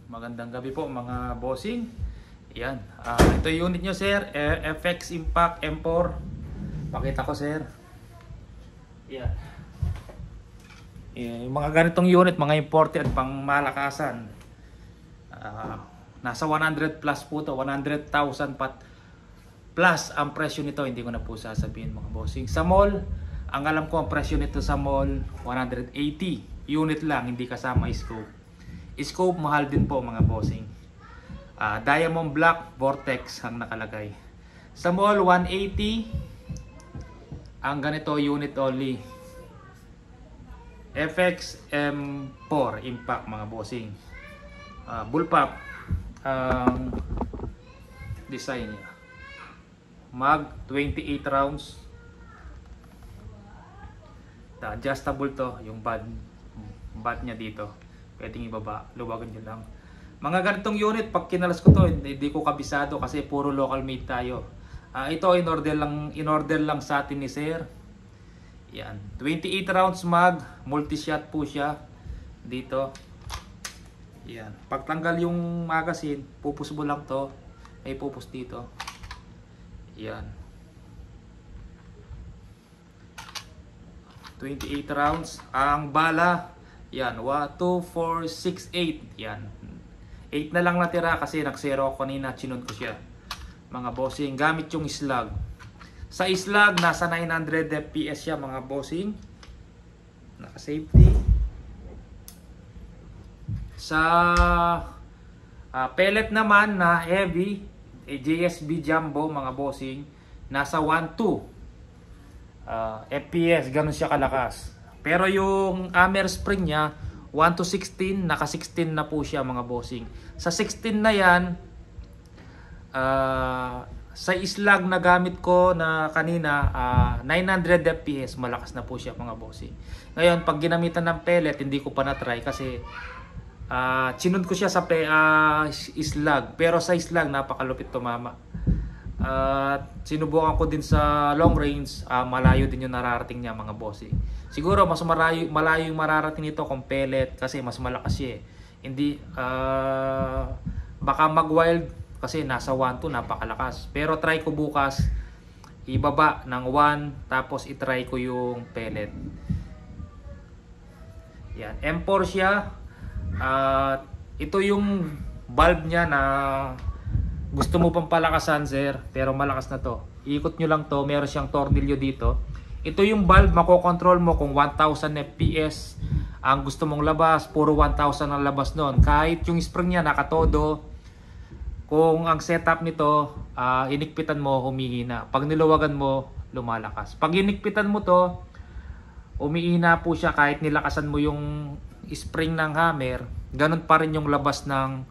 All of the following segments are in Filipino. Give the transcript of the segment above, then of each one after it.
Magandang gabi po mga bossing. Yan. Ito yung unit nyo sir. FX Impact M4. Pakita ko sir. Yan. Yung mga ganitong unit, mga imported pang malakasan. Nasa 100 plus po to. 100,000 plus ang presyo nito. Hindi ko na po sasabihin mga bossing. Sa mall, ang alam ko ang presyo nito sa mall 180. Unit lang, hindi kasama scope. Scope mahal din po mga bossing. Diamond Black Vortex ang nakalagay. Sa mall 180. Ang ganito unit only. FX M4 Impact mga bossing. Bullpup ang design niya. Mag 28 rounds. Adjustable to, yung bad niya dito. Pwedeng ibaba, luwagan nyo lang. Mga ganitong unit, pag kinalas ko to, hindi ko kabisado kasi puro local made tayo. Ito in order lang sa atin ni sir. Yan, 28 rounds mag, multi-shot po siya dito. Yan, pagtanggal yung magazine, pupus mo lang to. May pupus dito. Yan, 28 rounds. Ang bala, yan, 1, 2, 4, 6, 8. Yan, 8 na lang natira kasi nag-zero ako kanina, chinod ko siya. Mga bossing, gamit yung slug. Sa slug, nasa 900 fps siya mga bossing. Naka-safety. Sa pellet naman na heavy, JSB Jumbo mga bossing, nasa 1, 2 fps, ganun siya kalakas. Pero yung hammer spring niya 1 to 16, naka 16 na po siya mga bossing. Sa 16 na yan, sa slug na gamit ko na kanina, 900 fps, malakas na po siya mga bossing. Ngayon pag ginamitan ng pellet, hindi ko pa na try kasi chinod ko siya sa slug. Pero sa slug napakalupit tumama. Sinubukan ko din sa long range, malayo din yung nararating niya mga bossing. Siguro mas malayo yung mararating nito kung pellet kasi mas malakas siya eh. Hindi baka mag wild kasi nasa 1 to napakalakas. Pero try ko bukas ibaba ng 1 tapos itry ko yung pellet. Yan, M4 siya. Ito yung valve niya na gusto mo pang palakasan sir, pero malakas na to. Ikot nyo lang to, meron siyang tornilyo dito. Ito yung valve, makokontrol mo kung 1000 fps ang gusto mong labas, puro 1000 ang labas nun. Kahit yung spring niya nakatodo, kung ang setup nito, inikpitan mo, humihina. Pag niluwagan mo, lumalakas. Pag inikpitan mo to, umihina po siya kahit nilakasan mo yung spring ng hammer, ganun pa rin yung labas ng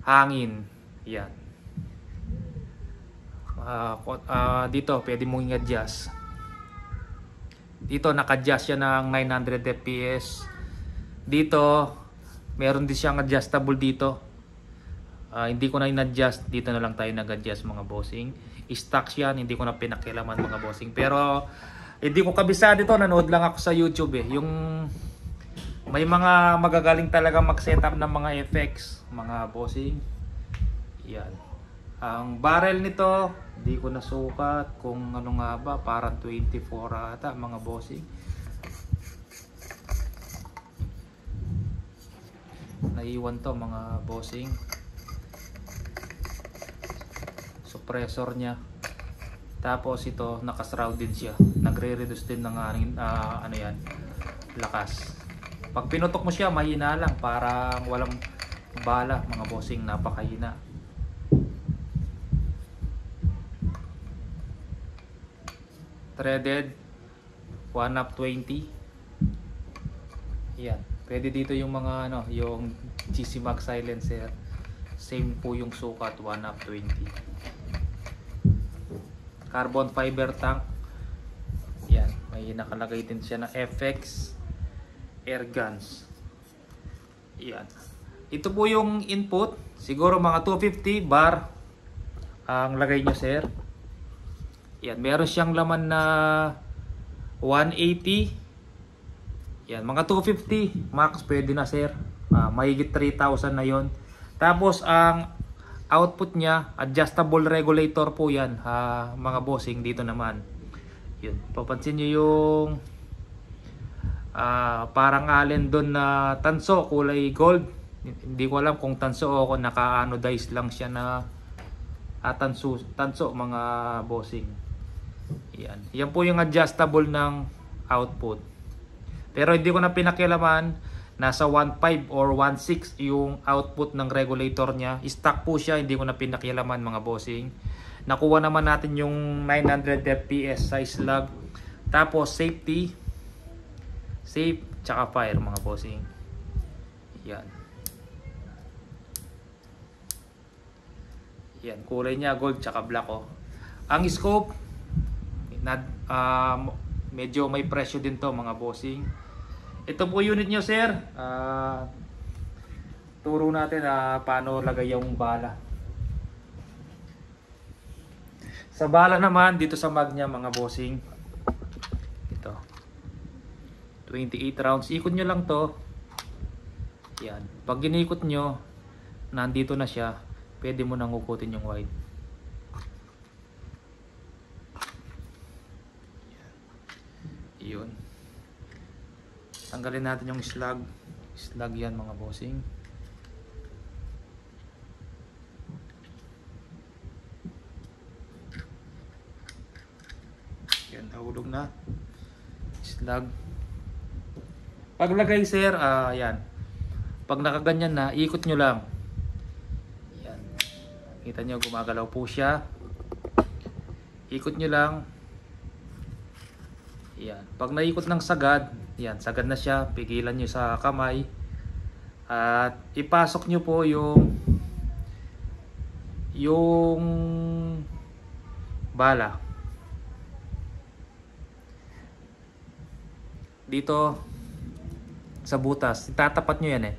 hangin. Yan. Dito pwede mong i-adjust. Dito naka-adjust siya ng 900 fps. Dito meron din siyang adjustable dito. Hindi ko na in-adjust, dito na lang tayo nag-adjust mga bossing. Stock yan, hindi ko na pinakialaman mga bossing. Pero hindi ko kabisado dito, nanood lang ako sa YouTube eh. Yung may mga magagaling talaga mag-setup ng mga effects mga bossing. Yan. Ang barrel nito, hindi ko nasukat kung ano nga ba, parang 24 ata mga bossing. Naiwan to mga bossing. Suppressor niya. Tapos ito, naka-shroud din siya. Nagre-reduce din ng ano yan, lakas. Pag pinutok mo siya, mahina lang, parang walang bala mga bossing, napakahina. Threaded 1 up 20. Yan, pwede dito yung mga ano, yung GC Mag silencer, same po yung sukat, 1 up 20. Carbon fiber tank. Yan, may nakalagay din siya na FX air guns. Yan, ito po yung input, siguro mga 250 bar ang lagay nyo sir. Yan, meron siyang laman na 180. Yan, mga 250 max pwede na sir. mahigit 3,000 na yon. Tapos ang output niya, adjustable regulator po yan, mga bossing. Dito naman yun, papansin nyo yung parang allen doon na tanso, kulay gold. Hindi ko alam kung tanso o kung naka-anodize lang siya na tanso mga bossing. Yan po yung adjustable ng output. Pero hindi ko na pinakialaman, nasa 1.5 or 1.6 yung output ng regulator niya. Stock po siya, hindi ko na pinakialaman mga bossing. Nakuha naman natin yung 900 fps sa slug. Tapos safety, safe, tsaka fire mga bossing. Yan. Yan, kulay niya gold tsaka black oh. Ang scope, medyo may presyo din to mga bossing. Ito po unit nyo sir. Turo natin paano lagay yung bala. Sa bala naman, dito sa mag niya mga bossing, ito 28 rounds. Ikot nyo lang to. Yan. Pag ginikot nyo, nandito na siya, pwede mo nang ukutin yung wide. Yun. Tanggalin natin yung slug. Slug yan mga bossing. Yan, nahulog na. Slug. Paglagay sir, yan. Pag nakaganyan na, ikot nyo lang. Yan. Kita nyo, gumagalaw po siya. Ikot nyo lang. Yan. Pag naikot ng sagad, yan, sagad na siya. Pigilan nyo sa kamay. At ipasok nyo po yung bala. Dito sa butas. Itatapat nyo yan eh.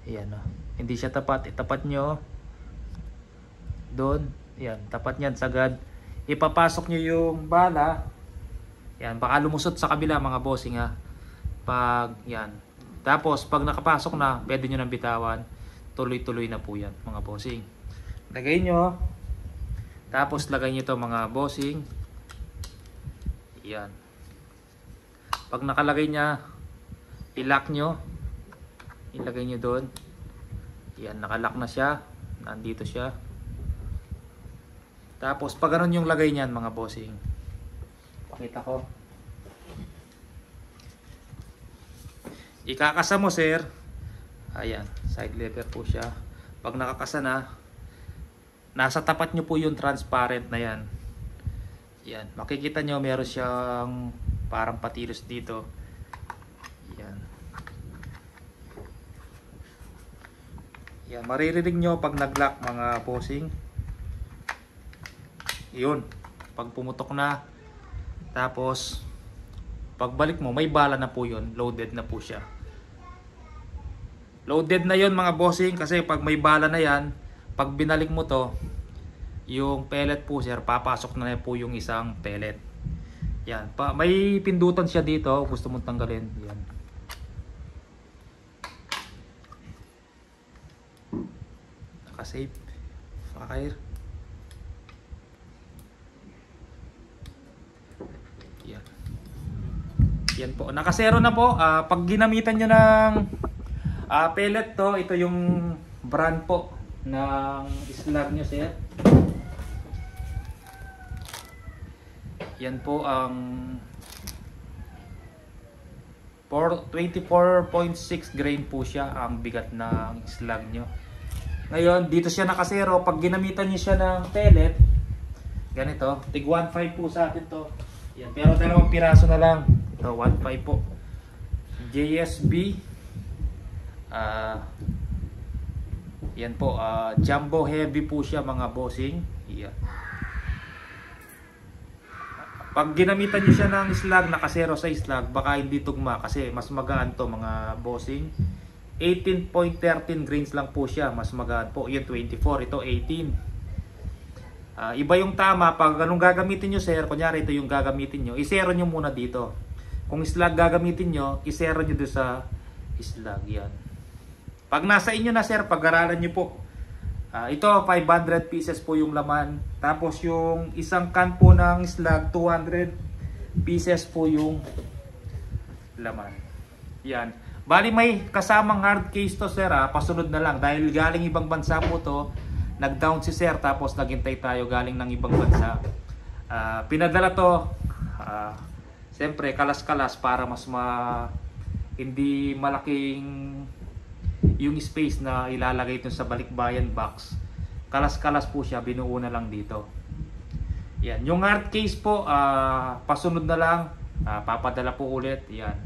Yan, hindi siya tapat. Itapat nyo. Doon. Yan. Tapat nyan sagad. Ipapasok nyo yung bala. Yan, baka lumusot sa kabila mga bossing ha. Pag yan. Tapos pag nakapasok na, pwede nyo nang bitawan. Tuloy-tuloy na po yan mga bossing. Lagay nyo. Tapos lagay nyo ito mga bossing. Yan. Pag nakalagay niya, i-lock nyo. Ilagay nyo doon. Yan, nakalock na siya. Nandito siya. Tapos pag ganun yung lagay niyan mga bossing, pakita ko. Ikakasa mo sir. Ayan, side lever po siya. Pag nakakasa na, nasa tapat nyo po yung transparent na yan. Yan, makikita nyo meron siyang parang patilos dito. Yan. Yan, maririnig nyo pag nag-lock mga bossing. Yun, pag pumutok na, tapos pagbalik mo, may bala na po yun. Loaded na po siya. Loaded na yun mga bossing, kasi pag may bala na yan, pag binalik mo to, yung pellet po sir, papasok na po yung isang pellet. Yan, may pindutan siya dito, gusto mong tanggalin. Yan. Naka-save. Fire. Yan. Yan po. Naka-zero na po. Pag ginamitan nyo ng pellet to, ito yung brand po ng slug nyo sir. Yan po ang 24.6 grain po siya ang bigat ng slug nyo. Ngayon, dito siya nakasero. Pag ginamitan nyo siya ng pellet, ganito, tig 1.5 po sa atin to. Yan, pero dalawang piraso na lang. Ito, 1.5 po. JSB. Yan po, jumbo heavy po siya mga bossing. Yan. Pag ginamitan nyo siya ng slug, nakasero sa slug, baka hindi tugma kasi mas magaan to mga bossing. 18.13 grains lang po siya, mas magaan po. Yung 24, ito 18. Iba yung tama, pag anong gagamitin nyo sir, kunyari ito yung gagamitin nyo, isero nyo muna dito. Kung slug gagamitin nyo, isero nyo doon sa slug. Yan. Pag nasa inyo na sir, pag-aralan nyo po. Ito 500 pieces po yung laman. Tapos yung isang can po ng slag 200 pieces po yung laman. Yan. Bali may kasamang hard case to sir, pasunod na lang dahil galing ibang bansa po to. Nag-down si sir tapos naghintay tayo galing ng ibang bansa. Pinadala to siyempre kalas-kalas para mas hindi malaking yung space na ilalagay ito sa balikbayan box. Kalas-kalas po siya, binuo na lang dito. Yan, yung hard case po pasunod na lang, papadala po ulit. Yan.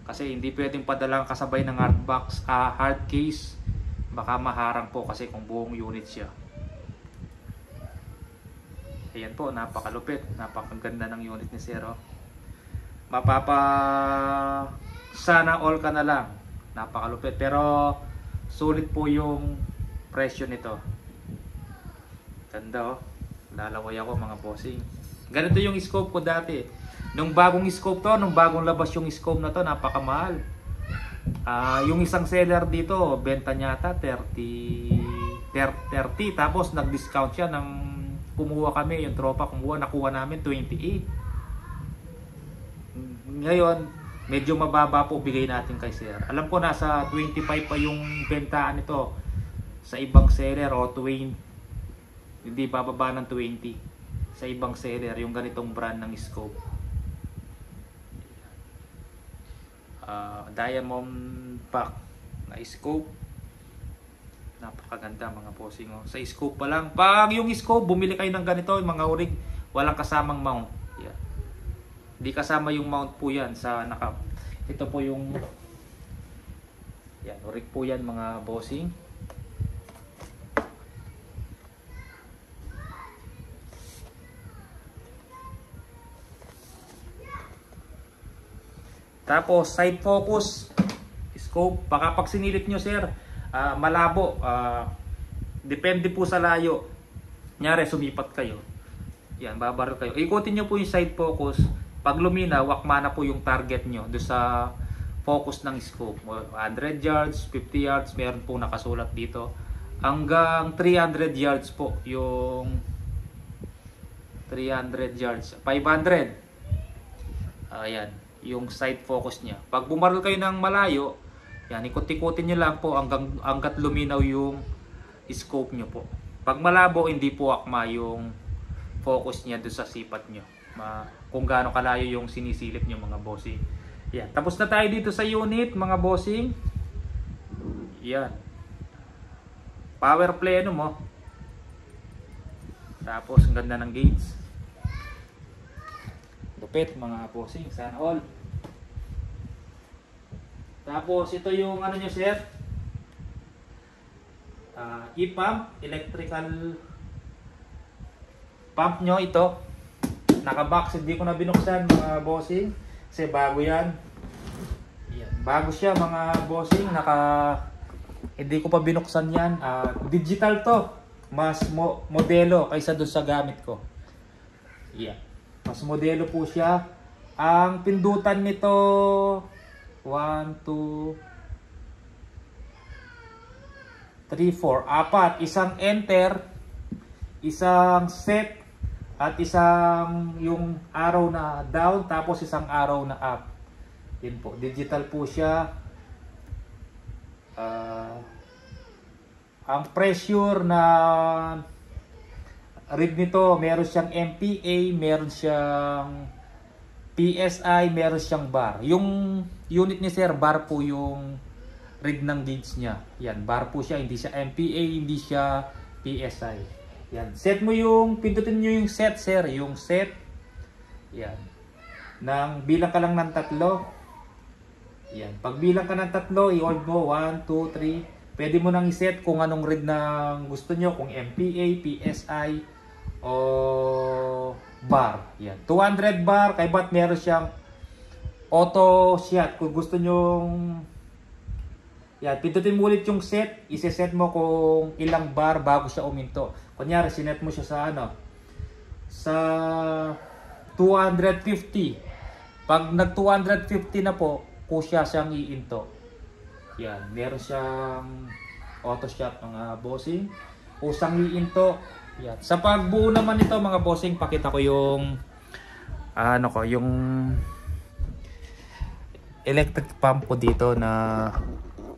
Kasi hindi pwedeng padalang kasabay ng hard case. Baka maharang po kasi kung buong unit siya. Ayan po, napakalupit, napakaganda ng unit ni Sir. Sana all ka na lang. Napakalupit pero sulit po yung presyo nito. Ganda lalaway ako mga bossing. Ganito yung scope ko dati. Nung bagong scope to, nung bagong labas yung scope na to, napakamahal. Yung isang seller dito, benta niya ata 30 tapos nag-discount siya ng kumuha kami, yung tropa nakuha namin 28. Ngayon, medyo mababa po bigay natin kay sir. Alam ko nasa 25 pa yung bentaan nito sa ibang seller o 20. Hindi bababa ng 20 sa ibang seller yung ganitong brand ng scope. Diamond pack na scope. Napakaganda mga bossing. Sa scope pa lang. Pag yung scope, bumili kayo ng ganito, yung mga urig, walang kasamang mount. Yeah. Hindi kasama yung mount po yan sa ito po yung yan, urig po yan mga bossing. Tapos side focus scope, baka pag sinilip nyo sir, malabo, depende po sa layo. Nyari sumipat kayo, yan, babaril kayo, ikutin nyo po yung side focus. Pag lumina, wakma na po yung target nyo do sa focus ng scope. 100 yards, 50 yards, meron po nakasulat dito hanggang 300 yards po yung 300 yards, 500. Ayan yung side focus niya. Pag bumaril kayo ng malayo, yan, ikot-ikutin nyo lang po hanggat luminaw yung scope nyo po. Pag malabo, hindi po akma yung focus niya doon sa sipat nyo. Kung gaano kalayo yung sinisilip nyo mga bossing. Yan. Tapos na tayo dito sa unit mga bossing. Yan. Power pleno mo. Tapos ang ganda ng gauge. Lupit mga bossing, sana all. Tapos ito yung ano nyo sir, e-pump, electrical pump nyo ito. Nakabox, hindi ko na binuksan mga bossing kasi bago yan. Yan, bago siya mga bossing, hindi ko pa binuksan yan. Digital to, mas modelo kaysa doon sa gamit ko. Yan, mas modelo po siya. Ang pindutan nito 1, 2, 3, 4, 4. Isang enter, isang set, at isang yung arrow na down, tapos isang arrow na up. Yun po, digital po siya. Ang pressure na read nito, meron siyang MPa, meron siyang PSI, meron siyang bar. Yung unit ni sir, bar po yung read ng gauge niya. Yan, bar po siya, hindi siya MPa, hindi siya PSI. Yan, set mo yung, pindutin nyo yung set sir, yung set. Yan. Bilang ka lang ng 3. Yan, pag bilang ka ng 3, i-hold mo 1, 2, 3. Pwede mo nang i-set kung anong read na gusto nyo, kung MPa, PSI, o bar. Yan, 200 bar, kay ba't meron siyang auto shot. Kung gusto nyo, yan, pindutin mo ulit yung set, isi-set mo kung ilang bar bago siya uminto. Kunyari, sinet mo siya sa sa 250. Pag nag 250 na po, kusya siyang iinto. Yan, meron siyang auto shot mga bossing. Usang iinto. Yan. Sa pagbuo naman nito mga bossing, pakita ko yung yung electric pump ko dito na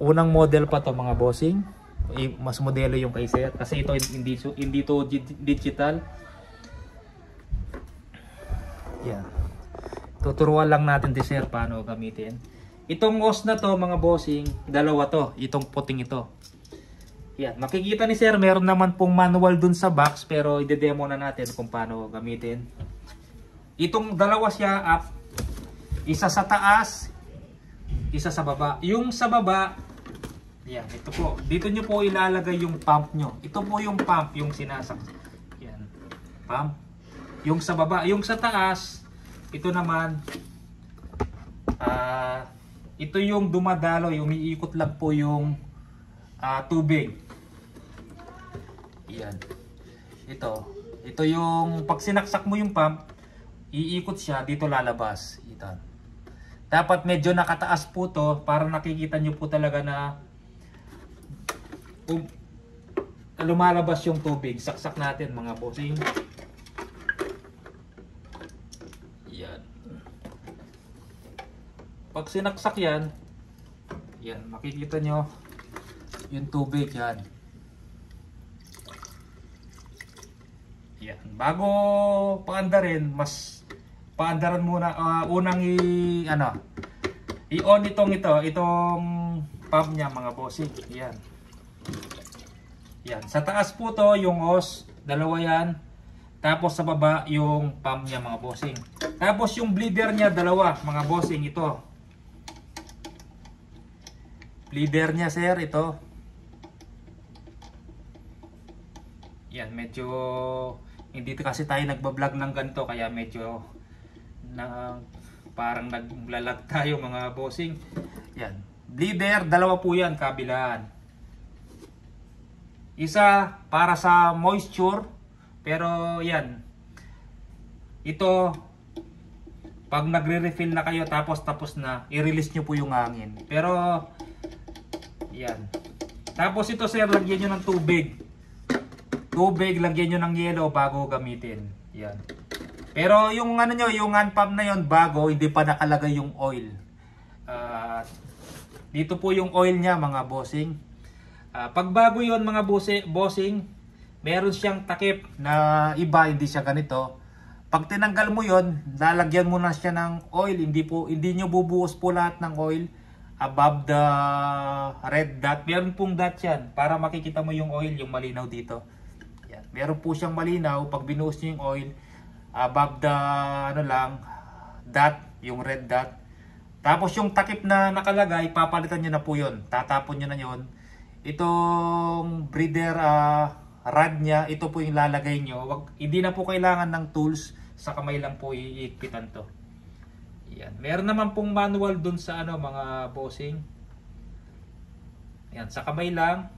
unang model pa to mga bossing. Mas modelo yung kay sir kasi ito hindi to digital. Yan. Tuturuan lang natin di sir paano gamitin. Itong hose na to mga bossing, dalawa to, itong puting ito. Yan, makikita ni sir meron naman pong manual dun sa box pero i-demo na natin kung paano gamitin. Itong dalawa siya up, isa sa taas, isa sa baba. Yung sa baba, yan, ito po. Dito nyo po ilalagay yung pump nyo. Ito po yung pump, yung sinasak. Yan, pump. Yung sa baba, yung sa taas, ito naman, ito yung dumadaloy, umiikot lang po yung tubig. Yan. Ito yung pag sinaksak mo yung pump, iikot siya, dito lalabas. Ito. Dapat medyo nakataas po to para nakikita nyo po talaga na lumalabas yung tubig. Saksak natin mga bossing. Yan. Pag sinaksak yan, makikita nyo yung tubig yan. Yan. Bago paandarin, mas paandaran muna, unang i-on itong pump niya mga bossing. Yan. Yan. Sa taas po to yung hose, dalawa yan. Tapos sa baba yung pump niya mga bossing. Tapos yung bleeder niya dalawa mga bossing, ito. Bleeder niya sir, ito. Yan, medyo hindi kasi tayo nagbablog ng ganito kaya medyo parang naglalag tayo mga bossing. Yan. Bleeder, dalawa po yan, kabilaan. Isa para sa moisture, pero yan. Ito, pag nagre-refill na kayo tapos na, i-release nyo po yung hangin. Pero, yan. Tapos ito sir, lagyan nyo ng tubig. Lagyan nyo ng yelo bago gamitin. Yan. Pero yung yung hand pump na yon bago, hindi pa nakalagay yung oil. Dito po yung oil niya mga bossing. Pag bago yon mga bossing, meron siyang takip na iba, hindi siya ganito. Pag tinanggal mo yon, lalagyan mo na siya ng oil. Hindi nyo bubuhos po lahat ng oil above the red dot. Meron pong dot yan para makikita mo yung oil, yung malinaw dito. Yan. Meron po siyang malinaw pag binuhos nyo yung oil above the dot, yung red dot. Tapos yung takip na nakalagay, papalitan nyo na po yun. Tatapon nyo na yun. Itong breeder rod nya, ito po yung lalagay nyo. Hindi na po kailangan ng tools, sa kamay lang po iikpitan to. Yan. Meron naman pong manual dun sa mga bossing. Yan, sa kamay lang.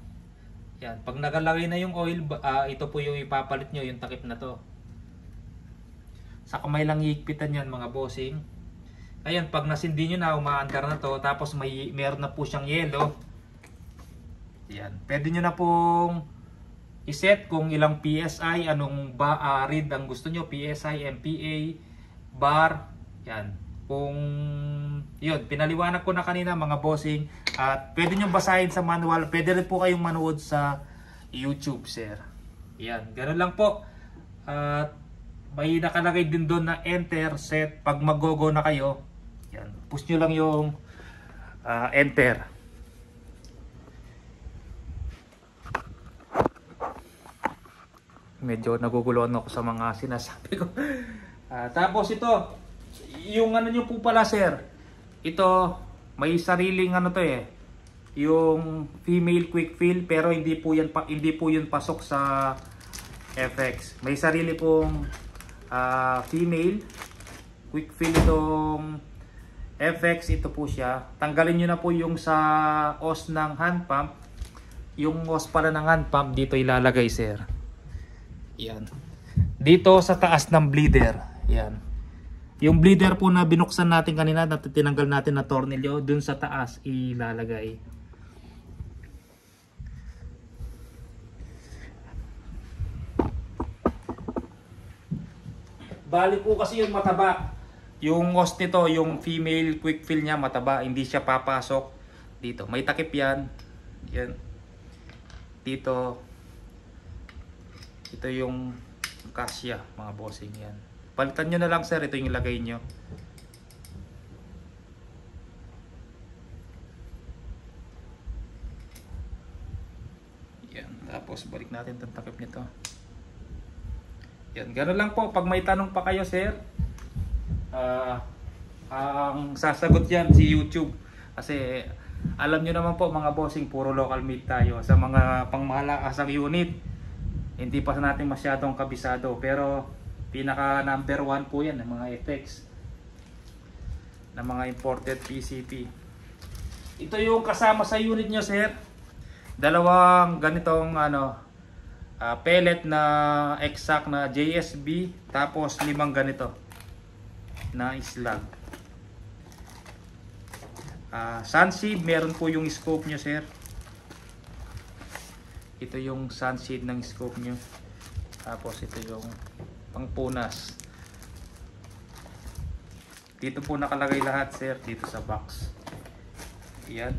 Yan, pag nakalagay na yung oil, ito po yung ipapalit nyo, yung takip na to. Sa kamay lang iikpitan yan mga bossing. Ayan, pag nasindi nyo na, umaandar na to, tapos meron na po siyang yelo. Yan, pwede nyo na pong iset kung ilang PSI, anong read ang gusto nyo, PSI, MPa, bar. Yan, kung yun, pinaliwanag ko na kanina mga bossing. At pwede nyo basahin sa manual, pwede rin po kayong manood sa YouTube sir. Yan, ganoon lang po. At may nakalagay din doon na enter set. Pag mag-go na kayo, yan, push nyo lang yung enter. Medyo naguguluhan ako sa mga sinasabi ko. Tapos ito, yung nyo po pala sir, ito may sariling yung female quick fill, pero hindi po yun pasok sa FX. May sarili pong female quick fill itong FX, ito po siya. Tanggalin nyo na po yung sa hose ng hand pump. Yung hose pala ng hand pump dito ilalagay sir. Yan. Dito sa taas ng bleeder. Yan. Yung bleeder po na binuksan natin kanina, na tinanggal natin na tornilyo, dun sa taas ilalagay. Bali po kasi yung mataba. Yung hose nito, yung female quick fill niya mataba, hindi siya papasok dito. May takip yan. Yan. Dito. Ito yung kasya, mga bossing yan. Palitan nyo na lang sir, ito yung ilagay nyo. Yan, tapos balik natin itong takip nito. Yan, gano'n lang po. Pag may tanong pa kayo sir, ang sasagot yan si YouTube. Kasi alam nyo naman po mga bossing, puro local made tayo. Sa mga pangmalakasang unit, hindi pa natin masyadong kabisado. Pero pinaka number 1 po yan ng mga FX ng mga imported PCP. Ito yung kasama sa unit nyo sir. Dalawang ganitong pellet na exact na JSB, tapos 5 ganito na slug. Sunseed, meron po yung scope nyo sir. Ito yung sunseed ng scope nyo. Tapos ito yung pangpunas. Dito po nakalagay lahat sir, dito sa box. Yan.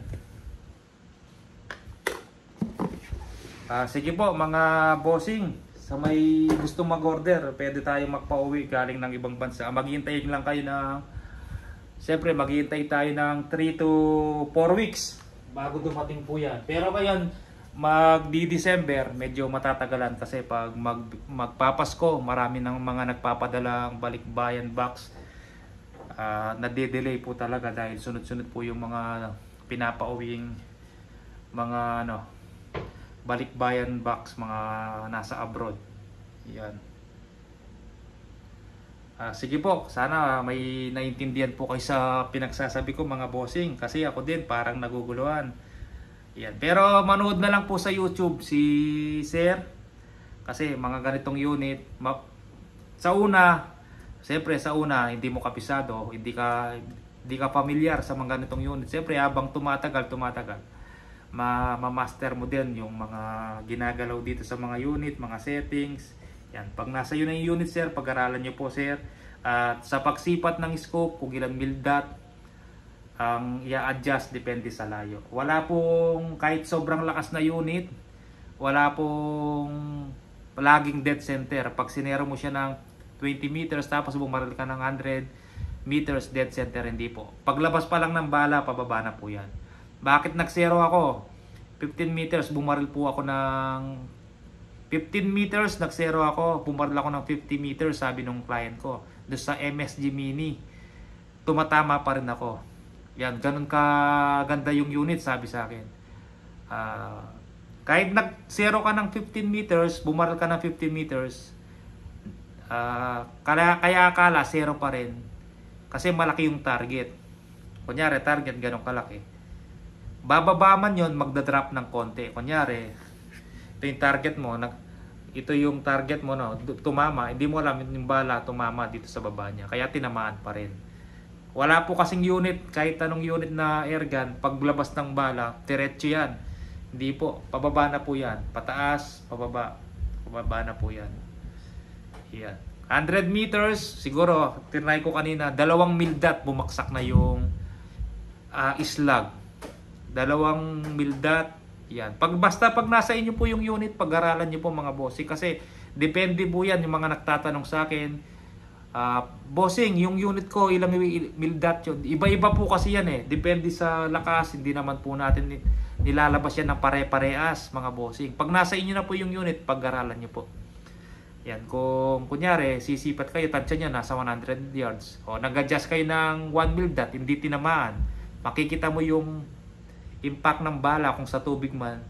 Sige po mga bossing, sa may gusto mag-order, pwede tayong magpa-uwi galing ng ibang bansa. Maghihintay lang kayo ng, siyempre maghihintay tayo ng 3 to 4 weeks bago dumating po yan. Pero ngayon, magdi-December, medyo matatagalan kasi pag magpapasko, marami ng mga nagpapadalang balikbayan box. Nade-delay po talaga dahil sunod-sunod po yung mga pinapauwing mga balikbayan box, mga nasa abroad. Yan. Sige po, sana may naintindihan po kayo sa pinagsasabi ko mga bossing, kasi ako din parang naguguluhan. Yan. Pero manood na lang po sa YouTube si Sir, kasi mga ganitong unit sa una, siyempre sa una hindi mo kapisado, hindi ka familiar sa mga ganitong unit. Siyempre habang tumatagal ma-master mo din yung mga ginagalaw dito sa mga unit, mga settings. Yan. Pag nasa yun ang unit sir, pag-aralan nyo po sir. At sa pagsipat ng scope, kung ilang mil dot ang i-adjust depende sa layo. Wala pong kahit sobrang lakas na unit, wala pong laging dead center. Pag sinero mo siya ng 20 meters tapos bumaril ka ng 100 meters dead center, hindi po. Paglabas pa lang ng bala, pababa na po yan. Bakit nagsero ako? 15 meters, bumaril po ako ng 15 meters, nagsero ako, bumaril ako ng 50 meters, sabi nung client ko. Doon sa MSG Mini, tumatama pa rin ako. Yan, ganun kaganda yung unit, sabi sa akin. Kahit nagsero ka ng 15 meters, bumaril ka ng 15 meters, kaya akala, zero pa rin. Kasi malaki yung target. Kunyari, target ganun kalaki. Bababa man yun, magdadrop ng konti. Kunyari, ito yung target mo, tumama, hindi mo alam yung bala tumama dito sa baba niya. Kaya tinamaan pa rin. Wala po kasing unit, kahit anong unit na airgun, paglabas ng bala, diretso yan. Hindi po, pababa na po yan. Pataas, pababa na po yan. Yan. 100 meters, siguro, tinry ko kanina, 2 mil dot, bumaksak na yung slug. 2 mil dot, yan. Basta pag nasa inyo po yung unit, pag-aralan nyo po mga bossing. Kasi depende po yan, yung mga nagtatanong sa akin, bossing, yung unit ko, ilang mil dot yun. Iba-iba po kasi yan eh. Depende sa lakas, hindi naman po natin nilalabas yan ng pare-parehas mga bossing. Pag nasa inyo na po yung unit, pag-aralan nyo po. Yan, kung kunyari, sisipat kayo, tansya nyo, nasa 100 yards. O nag-adjust kayo ng 1 mil dot, hindi tinamaan. Makikita mo yung impact ng bala kung sa tubig man,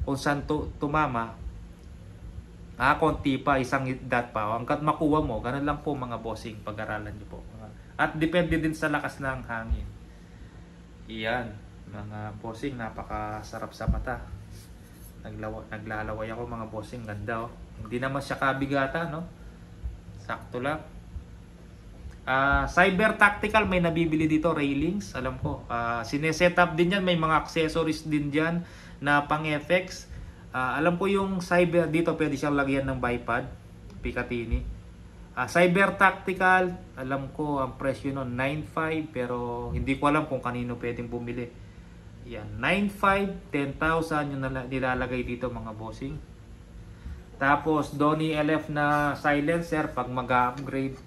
kung saan tumama, konti pa, 1 dot pa. Hanggat makuha mo, ganun lang po mga bossing, pag-aralan nyo po. At depende din sa lakas ng hangin. Iyan, mga bossing, napakasarap sa mata. Naglalaway ako mga bossing, ganda oh. Hindi naman siya kabigata, no? Sakto lang. Cyber Tactical, may nabibili dito, railings, alam ko. Sineset up din yan, may mga accessories din dyan na pang FX. Alam ko yung Cyber dito, pwede siyang lagyan ng bipod, Picatinny. Cyber Tactical, alam ko ang presyo nun 9.5 pero hindi ko alam kung kanino pwedeng bumili. Yan, 9.5, 10,000 yung nilalagay dito mga bossing. Tapos Donny LF na silencer pag mag-upgrade.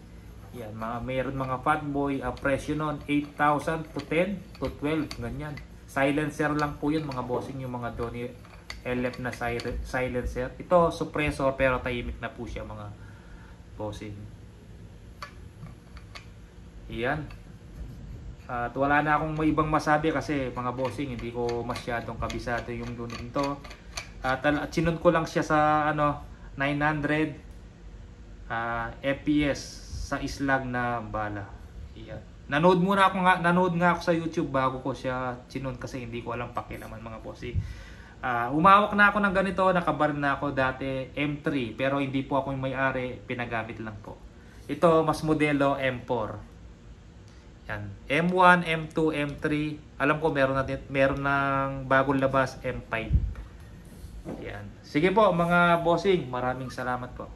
Yan, mayroon mga Fatboy, presyo nun 8,000 to 10 to 12, ganyan. Silencer lang po yun mga bossing, yung mga Donny LF na silencer. Ito suppressor pero tahimik na po siya mga bossing. Yan. At wala na akong may ibang masabi kasi mga bossing, hindi ko masyadong kabisado yung unit nito. At sinun ko lang siya sa 900 FPS sa islag na bala. Yan. Nanood nga ako sa YouTube bago ko siya sinun kasi hindi ko alam pakilaman mga bossing. Umawak na ako ng ganito, nakabaril na ako dati M3 pero hindi po ako yung may-ari, pinagamit lang po. Ito mas modelo M4. Yan, M1, M2, M3. Alam ko meron ng bagong labas M5. Yan. Sige po mga bossing, maraming salamat po.